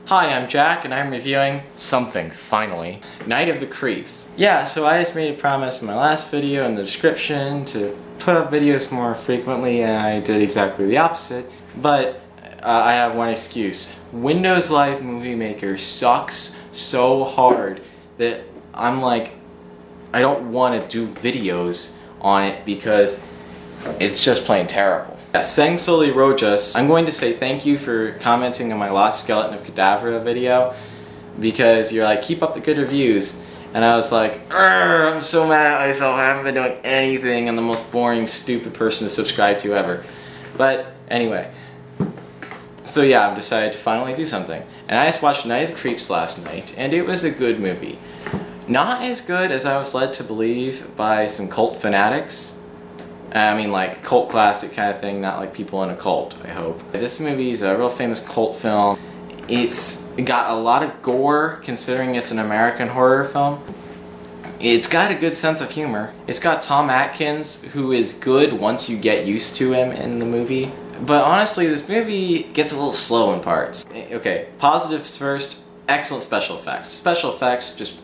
Hi, I'm Jack, and I'm reviewing something, finally. Night of the Creeps. Yeah, so I just made a promise in my last video in the description to put up videos more frequently, and I did exactly the opposite. But I have one excuse. Windows Live Movie Maker sucks so hard that I'm like, I don't want to do videos on it because it's just plain terrible. Yeah, Sang Soli Rojas, I'm going to say thank you for commenting on my Lost Skeleton of Cadavra video because you're like, keep up the good reviews. And I was like, I'm so mad at myself, I haven't been doing anything. I'm the most boring, stupid person to subscribe to ever. But anyway, so yeah, I've decided to finally do something. And I just watched Night of the Creeps last night, and it was a good movie. Not as good as I was led to believe by some cult fanatics. I mean, like, cult classic kind of thing, not like people in a cult, I hope. This movie is a real famous cult film. It's got a lot of gore, considering it's an American horror film. It's got a good sense of humor. It's got Tom Atkins, who is good once you get used to him in the movie. But honestly, this movie gets a little slow in parts. Okay, positives first, excellent special effects. Special effects, just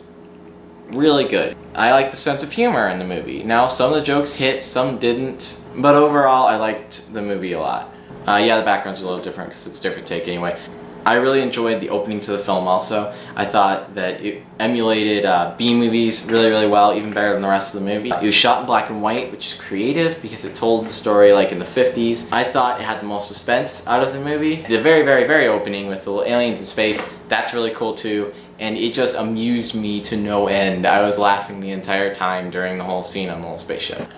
really good. I like the sense of humor in the movie. Now, some of the jokes hit, some didn't, but overall, I liked the movie a lot. Yeah, the background's a little different because it's a different take anyway. I really enjoyed the opening to the film also. I thought that it emulated B-movies really, really well, even better than the rest of the movie. It was shot in black and white, which is creative because it told the story like in the 50s. I thought it had the most suspense out of the movie. The very, very, very opening with the little aliens in space, that's really cool too. And it just amused me to no end. I was laughing the entire time during the whole scene on the little spaceship.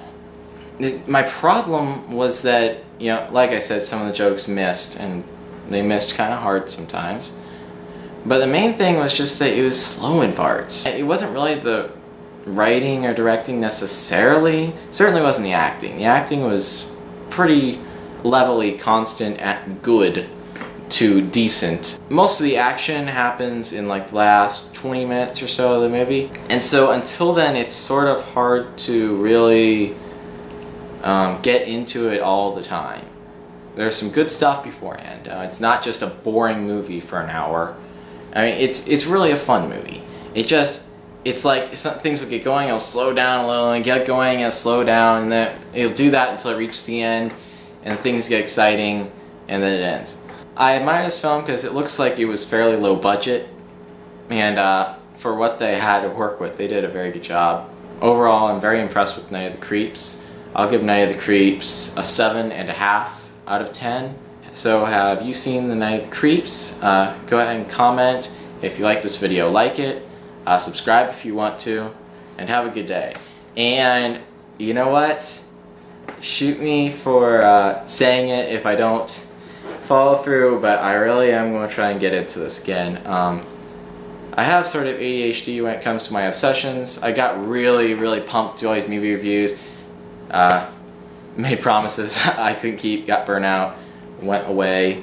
My problem was that, you know, like I said, some of the jokes missed, and they missed kind of hard sometimes. But the main thing was just that it was slow in parts. It wasn't really the writing or directing necessarily. Certainly wasn't the acting. The acting was pretty levelly constant at good to decent. Most of the action happens in like the last 20 minutes or so of the movie. And so until then, it's sort of hard to really get into it all the time. There's some good stuff beforehand. It's not just a boring movie for an hour. I mean, it's really a fun movie. It's like things will get going, it'll slow down a little, and get going, and slow down, and then it'll do that until it reaches the end, and things get exciting, and then it ends. I admire this film because it looks like it was fairly low budget, and for what they had to work with, they did a very good job. Overall, I'm very impressed with Night of the Creeps. I'll give Night of the Creeps a 7.5 out of 10. So have you seen the Night of the Creeps? Go ahead and comment if you like this video, like it, subscribe if you want to, and have a good day. And you know what? Shoot me for saying it if I don't follow through, but I really am going to try and get into this again. I have sort of ADHD when it comes to my obsessions. I got really, really pumped to all these movie reviews. Made promises I couldn't keep, got burnt out, went away,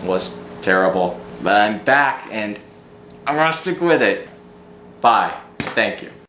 was terrible. But I'm back and I'm gonna stick with it. Bye. Thank you.